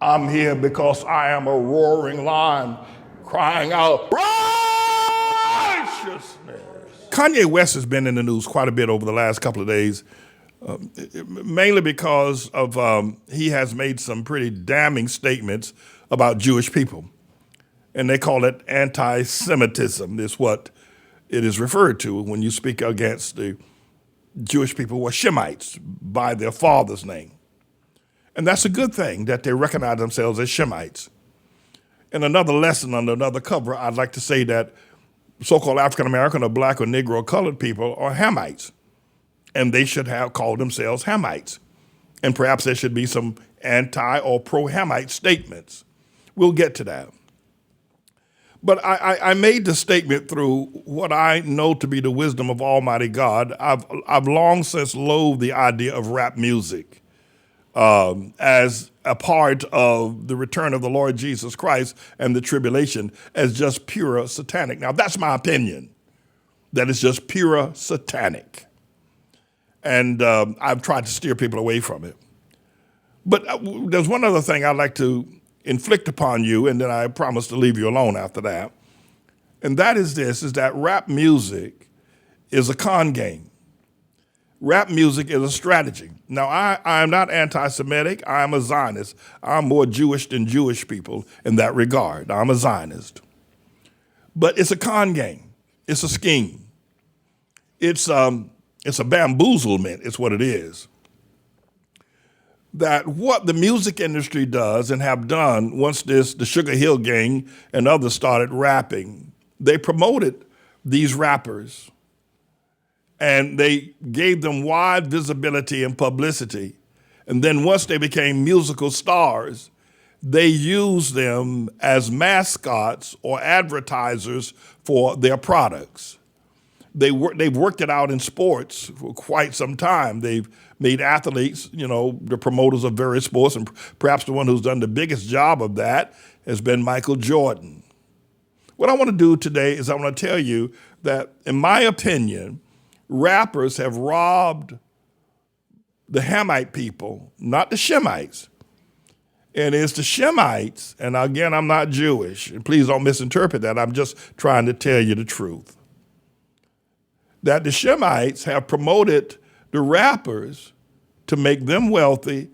I'm here because I am a roaring lion crying out righteousness. Kanye West has been in the news quite a bit over the last couple of days, mainly because of he has made some pretty damning statements about Jewish people. And they call it anti-Semitism, is what it is referred to when you speak against the Jewish people who are Shemites by their father's name. And that's a good thing that they recognize themselves as Shemites. In another lesson under another cover, I'd like to say that so-called African-American or black or Negro or colored people are Hamites. And they should have called themselves Hamites. And perhaps there should be some anti or pro-Hamite statements. We'll get to that. But I made the statement through what I know to be the wisdom of Almighty God. I've long since loathed the idea of rap music as a part of the return of the Lord Jesus Christ and the tribulation as just pure satanic. Now, that's my opinion, that it's just pure satanic. And I've tried to steer people away from it. But there's one other thing I'd like to inflict upon you, and then I promise to leave you alone after that. And that is this, is that rap music is a con game. Rap music is a strategy. Now, I am not anti-Semitic. I am a Zionist. I'm more Jewish than Jewish people in that regard. I'm a Zionist. But it's a con game. It's a scheme. It's a bamboozlement, is what it is. That what the music industry does and have done once the Sugar Hill Gang and others started rapping, they promoted these rappers and they gave them wide visibility and publicity. And then once they became musical stars, they used them as mascots or advertisers for their products. They've worked it out in sports for quite some time. They've made athletes, the promoters of various sports, and perhaps the one who's done the biggest job of that has been Michael Jordan. What I want to do today is I want to tell you that, in my opinion, rappers have robbed the Hamite people, not the Shemites. And it's the Shemites, and again, I'm not Jewish, and please don't misinterpret that. I'm just trying to tell you the truth. That the Shemites have promoted the rappers to make them wealthy,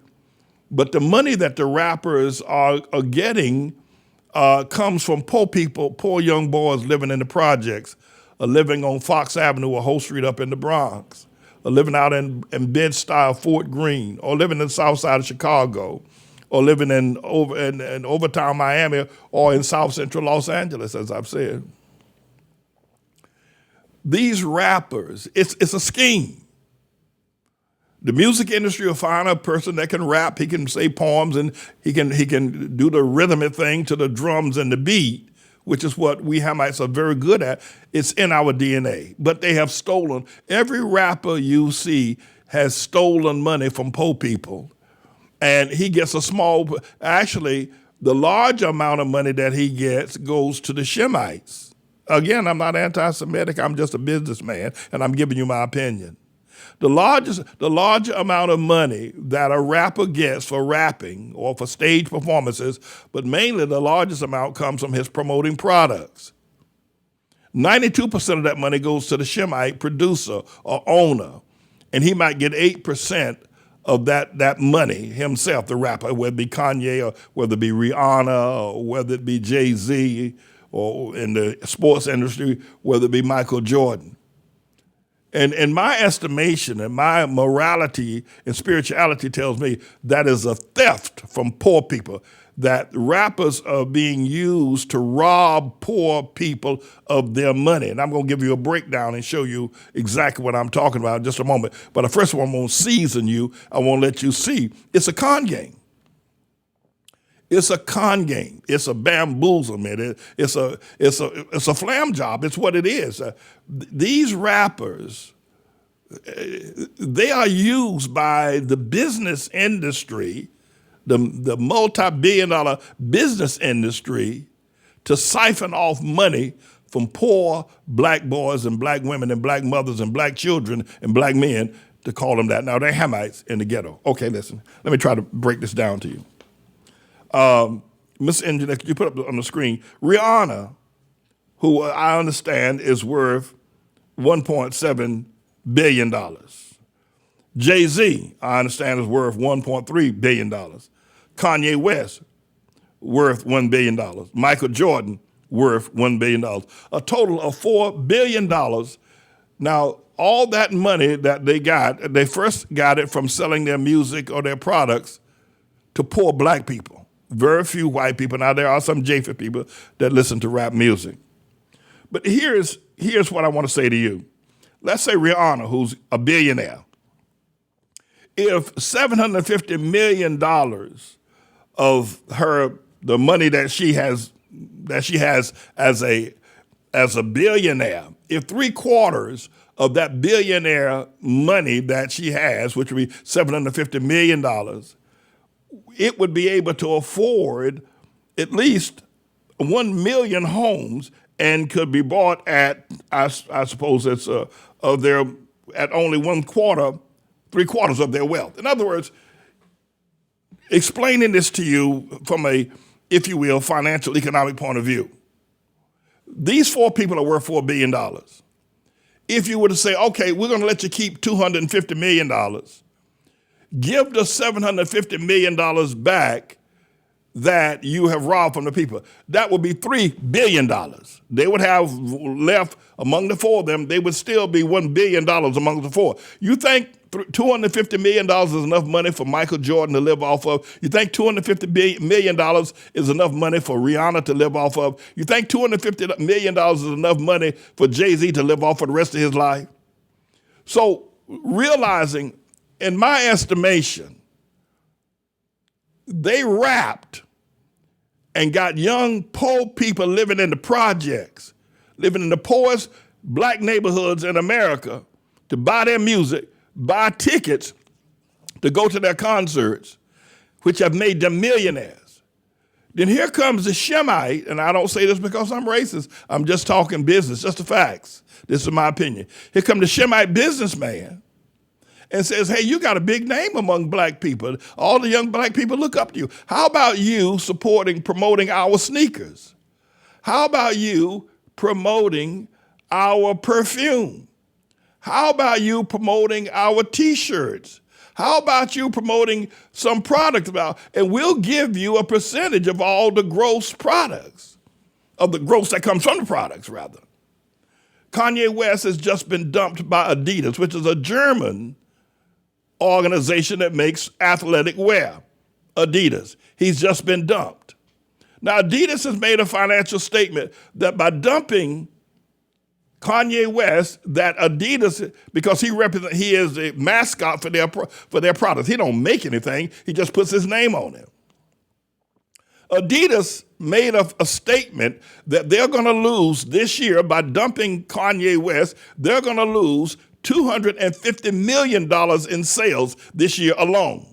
but the money that the rappers are getting comes from poor people, poor young boys living in the projects, living on Fox Avenue or Holt Street up in the Bronx, or living out in Bed-Stuy, Fort Greene, or living in the south side of Chicago, or living in Overtown, Miami, or in South Central Los Angeles, as I've said. These rappers, it's a scheme. The music industry will find a person that can rap, he can say poems, and he can do the rhythmic thing to the drums and the beat, which is what we Hamites are very good at. It's in our DNA. But they have stolen. Every rapper you see has stolen money from poor people. And he gets actually, the large amount of money that he gets goes to the Shemites. Again, I'm not anti-Semitic, I'm just a businessman, and I'm giving you my opinion. The large amount of money that a rapper gets for rapping or for stage performances, but mainly the largest amount comes from his promoting products. 92% of that money goes to the Shemite producer or owner, and he might get 8% of that money himself, the rapper, whether it be Kanye or whether it be Rihanna or whether it be Jay-Z, or in the sports industry, whether it be Michael Jordan. And in my estimation and my morality and spirituality tells me that is a theft from poor people, that rappers are being used to rob poor people of their money. And I'm going to give you a breakdown and show you exactly what I'm talking about in just a moment. But first of all, I'm going to season you. I want to let you see it's a con game. It's a con game. It's a bamboozlement. It's a flam job. It's what it is. These rappers, they are used by the business industry, the multi-billion-dollar business industry, to siphon off money from poor black boys and black women and black mothers and black children and black men, to call them that. Now, they're Hamites in the ghetto. Okay, listen. Let me try to break this down to you. Miss Engineer, could you put up on the screen? Rihanna, who I understand is worth $1.7 billion. Jay-Z, I understand, is worth $1.3 billion. Kanye West, worth $1 billion. Michael Jordan, worth $1 billion. A total of $4 billion. Now, all that money that they first got it from selling their music or their products to poor black people. Very few white people. Now, there are some Japheth people that listen to rap music. But here's what I want to say to you. Let's say Rihanna, who's a billionaire. If $750 million of the money that she has as a billionaire, if 3/4 of that billionaire money that she has, which would be $750 million, it would be able to afford at least 1 million homes and could be bought at, I suppose it's at only 1/4, 3/4 of their wealth. In other words, explaining this to you from a, if you will, financial economic point of view. These four people are worth $4 billion. If you were to say, okay, we're going to let you keep $250 million, give the $750 million back that you have robbed from the people. That would be $3 billion. They would have left among the four of them, they would still be $1 billion among the four. You think $250 million is enough money for Michael Jordan to live off of? You think $250 million is enough money for Rihanna to live off of? You think $250 million is enough money for Jay-Z to live off for the rest of his life? So realizing, in my estimation, they rapped and got young poor people living in the projects, living in the poorest black neighborhoods in America to buy their music, buy tickets to go to their concerts, which have made them millionaires. Then here comes the Shemite, and I don't say this because I'm racist, I'm just talking business, just the facts. This is my opinion. Here comes the Shemite businessman and says, hey, you got a big name among black people. All the young black people look up to you. How about you promoting our sneakers? How about you promoting our perfume? How about you promoting our T-shirts? How about you promoting some product and we'll give you a percentage of all the gross products, of the gross that comes from the products, rather. Kanye West has just been dumped by Adidas, which is a German organization that makes athletic wear, Adidas. He's just been dumped. Now, Adidas has made a financial statement that by dumping Kanye West, that Adidas, because he is a mascot for their products. He don't make anything. He just puts his name on it. Adidas made a statement that they're going to lose this year by dumping Kanye West. They're going to lose $250 million in sales this year alone.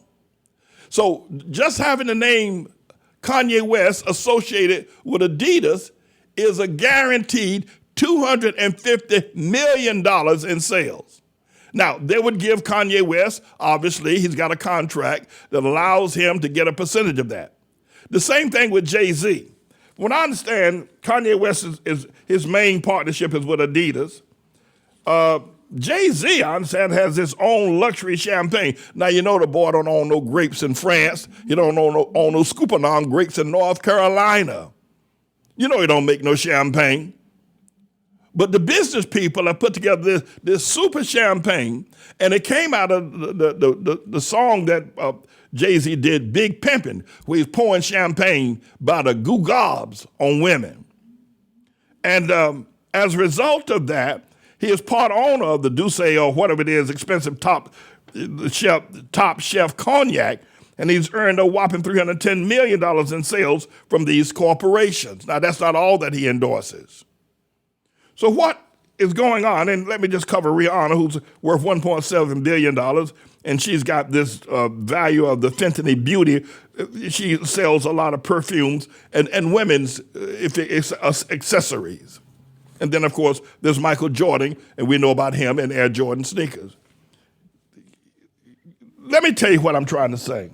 So just having the name Kanye West associated with Adidas is a guaranteed $250 million in sales. Now, they would give Kanye West, obviously, he's got a contract that allows him to get a percentage of that. The same thing with Jay-Z. When I understand, Kanye West is his main partnership is with Adidas. Jay-Z, I understand, has his own luxury champagne. Now, you know the boy don't own no grapes in France. He don't own no Scoopernong grapes in North Carolina. You know he don't make no champagne. But the business people have put together this super champagne, and it came out of the song that Jay-Z did, Big Pimpin', where he's pouring champagne by the goo-gobs on women. And as a result of that, he is part owner of the Douce or whatever it is, expensive top chef cognac, and he's earned a whopping $310 million in sales from these corporations. Now, that's not all that he endorses. So what is going on? And let me just cover Rihanna, who's worth $1.7 billion, and she's got this value of the Fenty Beauty. She sells a lot of perfumes and women's accessories. And then, of course, there's Michael Jordan, and we know about him and Air Jordan sneakers. Let me tell you what I'm trying to say.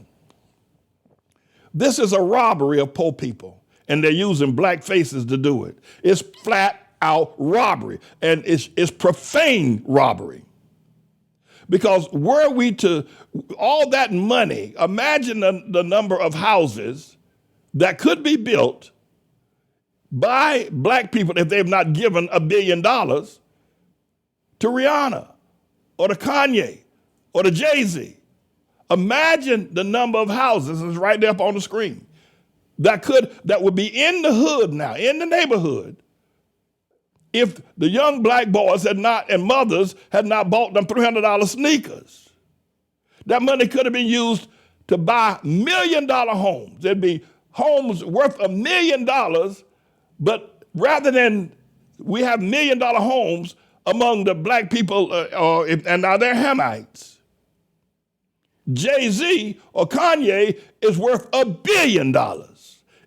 This is a robbery of poor people, and they're using black faces to do it. It's flat out robbery, and it's profane robbery. Because were we to, all that money, imagine the number of houses that could be built by black people if they've not given $1 billion to Rihanna or to Kanye or to Jay-Z. Imagine the number of houses, it's right there up on the screen, that would be in the hood now, in the neighborhood, if the young black boys and mothers had not bought them $300 sneakers. That money could have been used to buy $1 million homes. There'd be homes worth $1 million, but rather than we have $1 million homes among the black people, and now they're Hamites. Jay-Z or Kanye is worth $1 billion.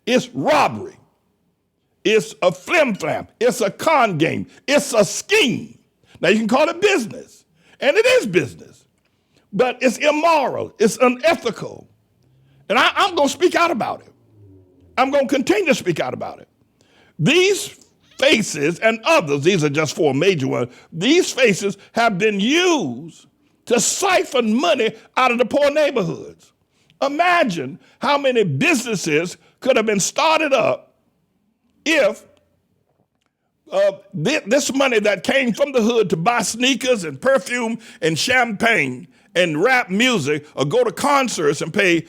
It's robbery. It's a flim-flam. It's a con game. It's a scheme. Now, you can call it business, and it is business, but it's immoral. It's unethical. And I'm going to speak out about it. I'm going to continue to speak out about it. These faces and others, these are just 4 major ones, these faces have been used to siphon money out of the poor neighborhoods. Imagine how many businesses could have been started up if this money that came from the hood to buy sneakers and perfume and champagne and rap music or go to concerts and pay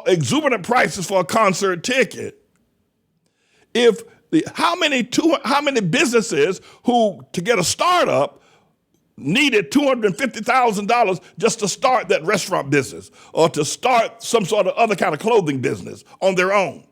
exorbitant prices for a concert ticket. How many businesses who, to get a startup, needed $250,000 just to start that restaurant business or to start some sort of other kind of clothing business on their own.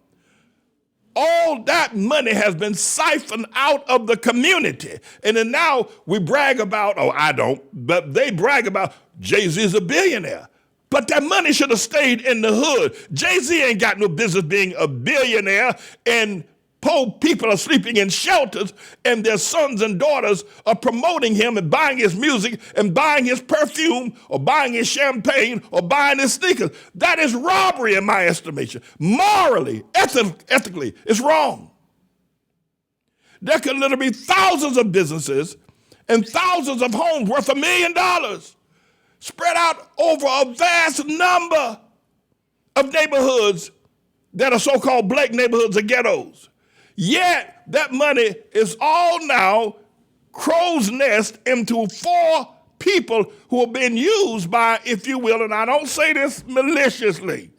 All that money has been siphoned out of the community. And then now we brag about, I don't, but they brag about Jay-Z is a billionaire. But that money should have stayed in the hood. Jay-Z ain't got no business being a billionaire, and poor people are sleeping in shelters, and their sons and daughters are promoting him and buying his music and buying his perfume or buying his champagne or buying his sneakers. That is robbery in my estimation. Morally, ethically, it's wrong. There could literally be thousands of businesses and thousands of homes worth $1 million spread out over a vast number of neighborhoods that are so-called black neighborhoods or ghettos. Yet that money is all now crow's nest into 4 people who are being used by, if you will, and I don't say this maliciously,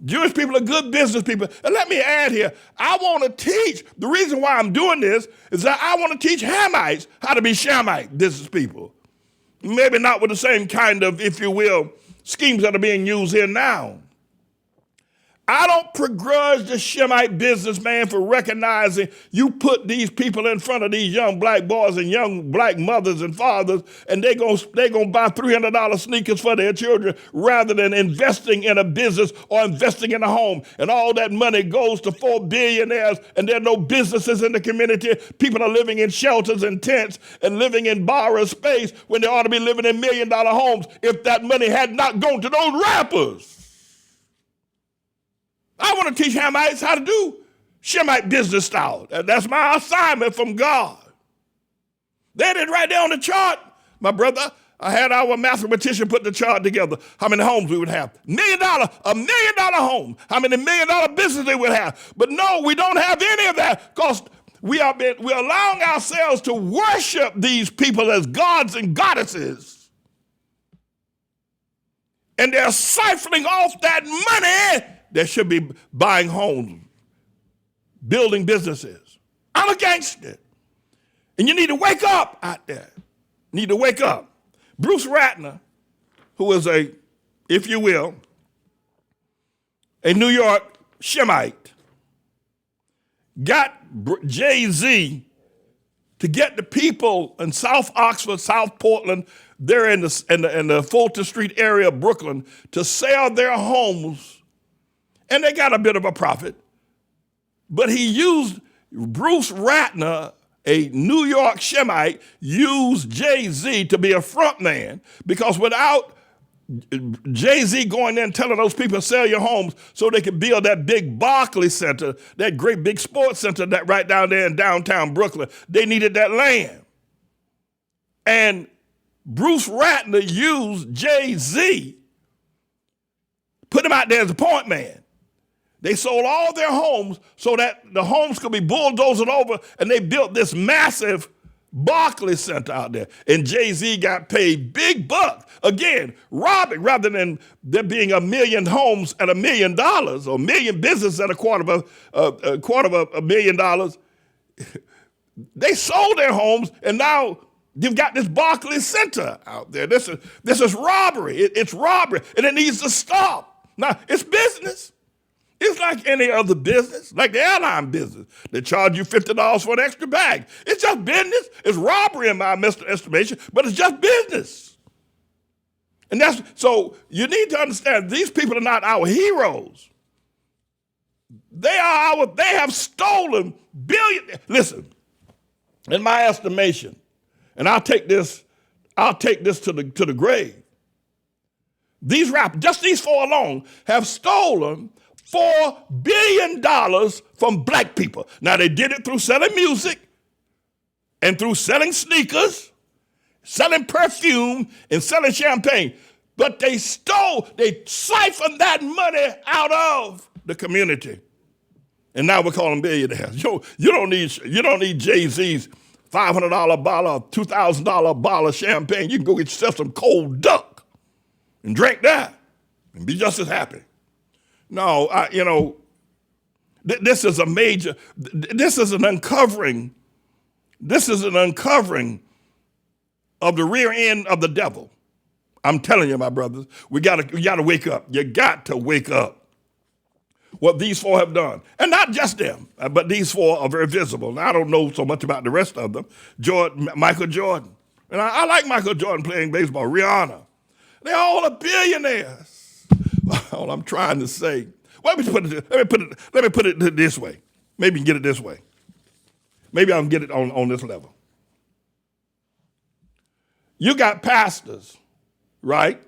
Jewish people are good business people. And let me add here, I want to teach, the reason why I'm doing this is that I want to teach Hamites how to be Shamite business people. Maybe not with the same kind of, if you will, schemes that are being used here now. I don't begrudge the Shemite businessman for recognizing you put these people in front of these young black boys and young black mothers and fathers, and they're gonna buy $300 sneakers for their children rather than investing in a business or investing in a home. And all that money goes to 4 billionaires, and there are no businesses in the community. People are living in shelters and tents and living in borrowed space when they ought to be living in $1 million homes if that money had not gone to those rappers. I want to teach Hamites how to do Shemite business style. That's my assignment from God. They did right there on the chart, my brother. I had our mathematician put the chart together, how many homes we would have. $1 million home, how many $1 million business they would have. But no, we don't have any of that because we're allowing ourselves to worship these people as gods and goddesses. And they're siphoning off that money that should be buying homes, building businesses. I'm against it. And you need to wake up out there. You need to wake up. Bruce Ratner, who is if you will, a New York Shemite, got Jay-Z to get the people in South Oxford, South Portland, they're in the Fulton Street area of Brooklyn, to sell their homes. And they got a bit of a profit. But he used Bruce Ratner, a New York Shemite, used Jay-Z to be a front man because without Jay-Z going there and telling those people to sell your homes so they can build that big Barclays Center, that great big sports center that right down there in downtown Brooklyn. They needed that land. And Bruce Ratner used Jay-Z, put him out there as a point man. They sold all their homes so that the homes could be bulldozed over, and they built this massive Barclays Center out there. And Jay-Z got paid big bucks. Again, robbing, rather than there being 1 million homes at $1 million or 1 million businesses at a quarter of $1 million. They sold their homes, and now you've got this Barclays Center out there. This is robbery. It's robbery, and it needs to stop. Now, it's business. It's like any other business, like the airline business. They charge you $50 for an extra bag. It's just business. It's robbery in my estimation, but it's just business. And so you need to understand, these people are not our heroes. They have stolen billions. Listen, in my estimation, and I'll take this to the grave. These rappers, just these four alone, have stolen $4 billion from black people. Now, they did it through selling music and through selling sneakers, selling perfume, and selling champagne. But they siphoned that money out of the community. And now we're calling billionaires. You don't need Jay-Z's $500 bottle, $2,000 bottle of champagne. You can go get yourself some cold duck and drink that and be just as happy. No, this is an uncovering. This is an uncovering of the rear end of the devil. I'm telling you, my brothers, we gotta wake up. You got to wake up. What these four have done, and not just them, but these four are very visible. Now, I don't know so much about the rest of them. Michael Jordan, and I like Michael Jordan playing baseball. Rihanna, they're all billionaires. All I'm trying to say. Well, let me put it this way. Maybe you can get it this way. Maybe I can get it on this level. You got pastors, right?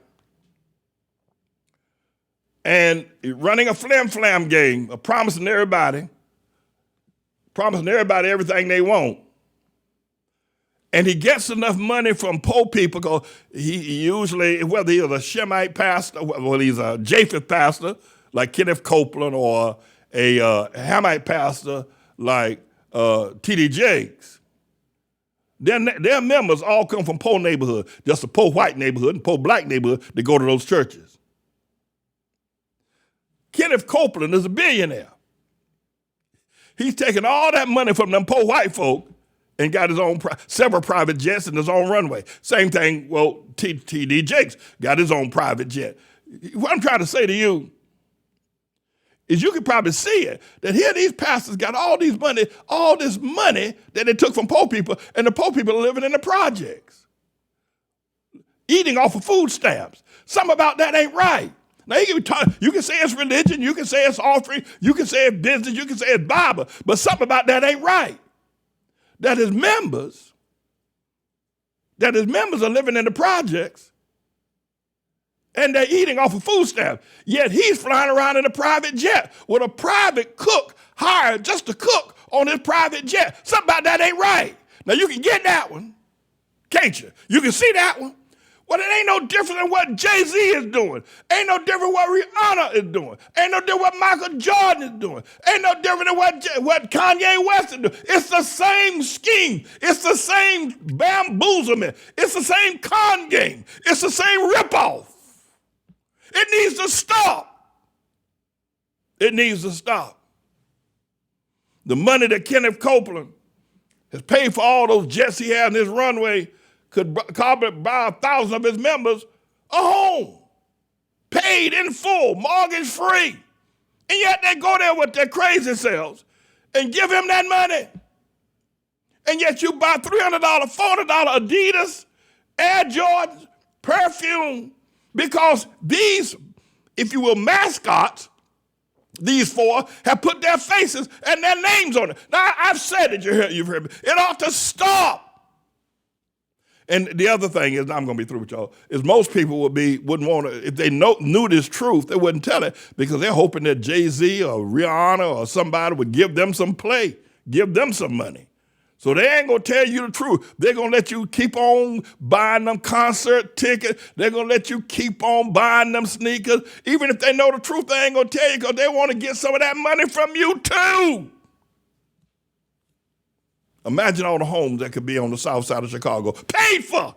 And running a flim-flam game, promising everybody everything they want. And he gets enough money from poor people, because he usually, whether he's a Shemite pastor, whether he's a Japheth pastor like Kenneth Copeland, or a Hamite pastor like T.D. Jakes, their members all come from poor neighborhood, just a poor white neighborhood and poor black neighborhood that go to those churches. Kenneth Copeland is a billionaire. He's taking all that money from them poor white folk and got his own several private jets and his own runway. Same thing, T.D. Jakes got his own private jet. What I'm trying to say to you is, you can probably see it, that here these pastors got all this money that they took from poor people, and the poor people are living in the projects, eating off of food stamps. Something about that ain't right. Now, you can say it's religion, you can say it's offering, you can say it's business, you can say it's Bible, but something about that ain't right. That his members are living in the projects, and they're eating off of food stamps. Yet he's flying around in a private jet with a private cook hired just to cook on his private jet. Something about that ain't right. Now, you can get that one, can't you? You can see that one. Well, it ain't no different than what Jay-Z is doing. Ain't no different what Rihanna is doing. Ain't no different what Michael Jordan is doing. Ain't no different than what Kanye West is doing. It's the same scheme. It's the same bamboozlement. It's the same con game. It's the same ripoff. It needs to stop. It needs to stop. The money that Kenneth Copeland has paid for all those jets he had in his runway could probably buy 1,000 of his members a home, paid in full, mortgage free. And yet they go there with their crazy selves and give him that money. And yet you buy $300, $400 Adidas, Air Jordans, perfume, because these, if you will, mascots, these four, have put their faces and their names on it. Now, I've said it, you've heard me. It ought to stop. And the other thing is, I'm going to be through with y'all, is most people wouldn't want to, if they knew this truth, they wouldn't tell it because they're hoping that Jay-Z or Rihanna or somebody would give them some play, give them some money. So they ain't going to tell you the truth. They're going to let you keep on buying them concert tickets. They're going to let you keep on buying them sneakers. Even if they know the truth, they ain't going to tell you because they want to get some of that money from you too. Imagine all the homes that could be on the south side of Chicago, paid for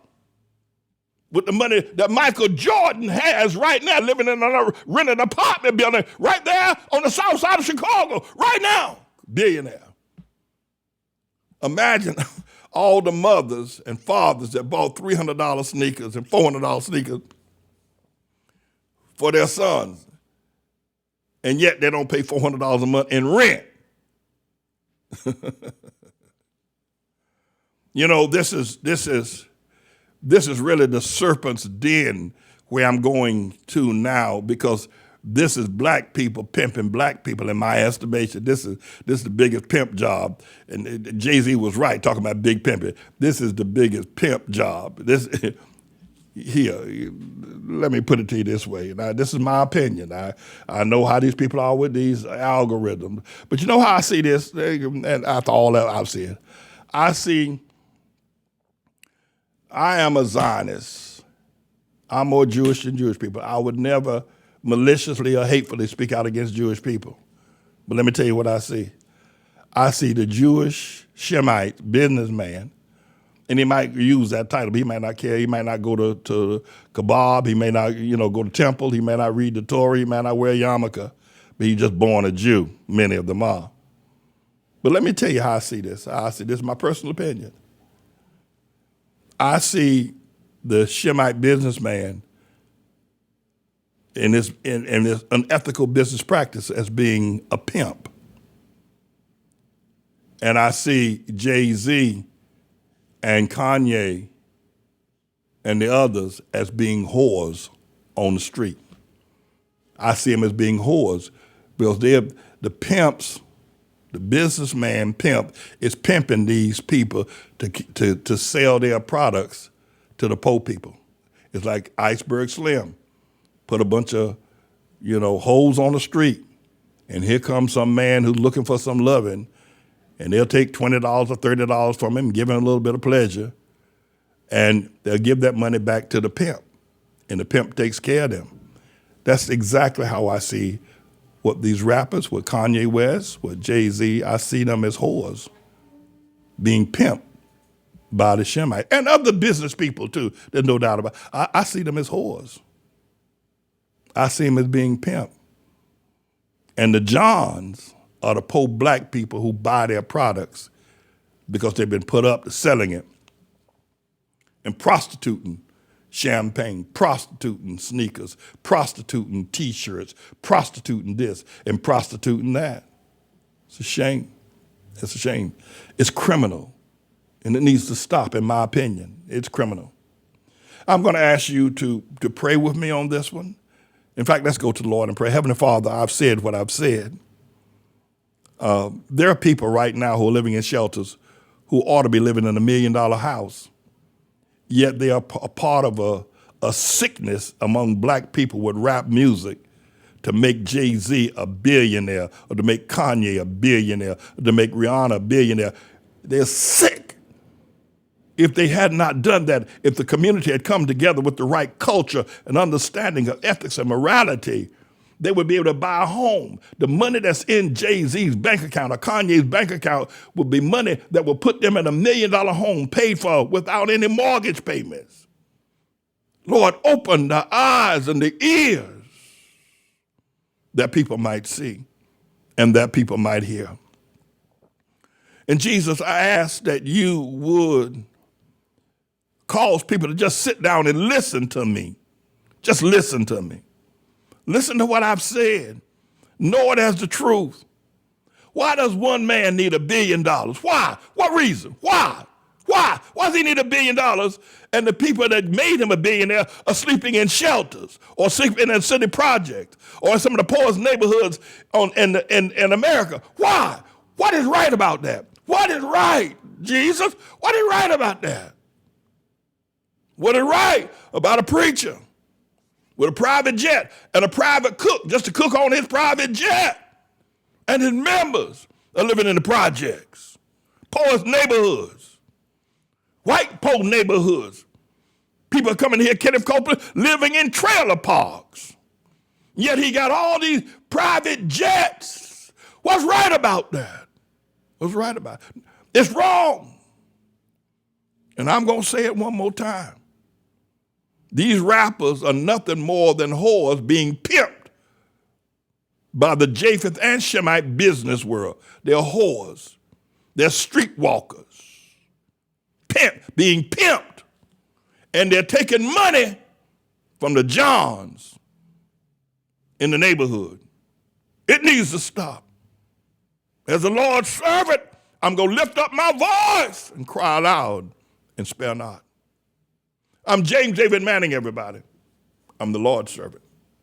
with the money that Michael Jordan has right now, living in a rented apartment building right there on the south side of Chicago, right now, billionaire. Imagine all the mothers and fathers that bought $300 sneakers and $400 sneakers for their sons, and yet they don't pay $400 a month in rent. You know, this is really the serpent's den where I'm going to now, because this is black people pimping black people in my estimation. This is the biggest pimp job. And Jay-Z was right talking about big pimping. This is the biggest pimp job. Here, let me put it to you this way. Now, this is my opinion. I know how these people are with these algorithms. But you know how I see this? And after all that I've said, I am a Zionist. I'm more Jewish than Jewish people. I would never maliciously or hatefully speak out against Jewish people. But let me tell you what I see. I see the Jewish Shemite businessman, and he might use that title, but he might not care. He might not go to Kebab. He may not, go to temple. He may not read the Torah. He may not wear a yarmulke, but he's just born a Jew. Many of them are. But let me tell you how I see this. This is my personal opinion. I see the Shemite businessman in this unethical business practice as being a pimp. And I see Jay-Z and Kanye and the others as being whores on the street. I see them as being whores because they're the pimps. The businessman pimp is pimping these people to sell their products to the poor people. It's like Iceberg Slim. Put a bunch of, hoes on the street, and here comes some man who's looking for some loving, and they'll take $20 or $30 from him, give him a little bit of pleasure, and they'll give that money back to the pimp, and the pimp takes care of them. That's exactly how I see what these rappers, what Kanye West, what Jay-Z, I see them as whores being pimped by the Shemite and other business people too. There's no doubt about it. I see them as whores. I see them as being pimped. And the Johns are the poor black people who buy their products because they've been put up to selling it and prostituting champagne, prostituting sneakers, prostituting T-shirts, prostituting this and prostituting that. It's a shame. It's a shame. It's criminal, and it needs to stop, in my opinion. It's criminal. I'm going to ask you to pray with me on this one. In fact, let's go to the Lord and pray. Heavenly Father, I've said what I've said. There are people right now who are living in shelters who ought to be living in $1 million house. Yet they are a part of a sickness among black people with rap music to make Jay-Z a billionaire or to make Kanye a billionaire or to make Rihanna a billionaire. They're sick. If they had not done that, if the community had come together with the right culture and understanding of ethics and morality, they would be able to buy a home. The money that's in Jay-Z's bank account or Kanye's bank account would be money that would put them in $1 million home paid for without any mortgage payments. Lord, open the eyes and the ears that people might see and that people might hear. And Jesus, I ask that you would cause people to just sit down and listen to me. Just listen to me. Listen to what I've said. Know it as the truth. Why does one man need $1 billion? Why? What reason? Why? Why? Why does he need $1 billion? And the people that made him a billionaire are sleeping in shelters or sleeping in city projects or in some of the poorest neighborhoods in America. Why? What is right about that? What is right, Jesus? What is right about that? What is right about a preacher with a private jet and a private cook just to cook on his private jet? And his members are living in the projects, poorest neighborhoods, white poor neighborhoods. People are coming here, Kenneth Copeland, living in trailer parks. Yet he got all these private jets. What's right about that? What's right about it? It's wrong. And I'm going to say it one more time. These rappers are nothing more than whores being pimped by the Japheth and Shemite business world. They're whores. They're streetwalkers. Being pimped. And they're taking money from the Johns in the neighborhood. It needs to stop. As the Lord's servant, I'm going to lift up my voice and cry aloud and spare not. I'm James David Manning, everybody. I'm the Lord's servant.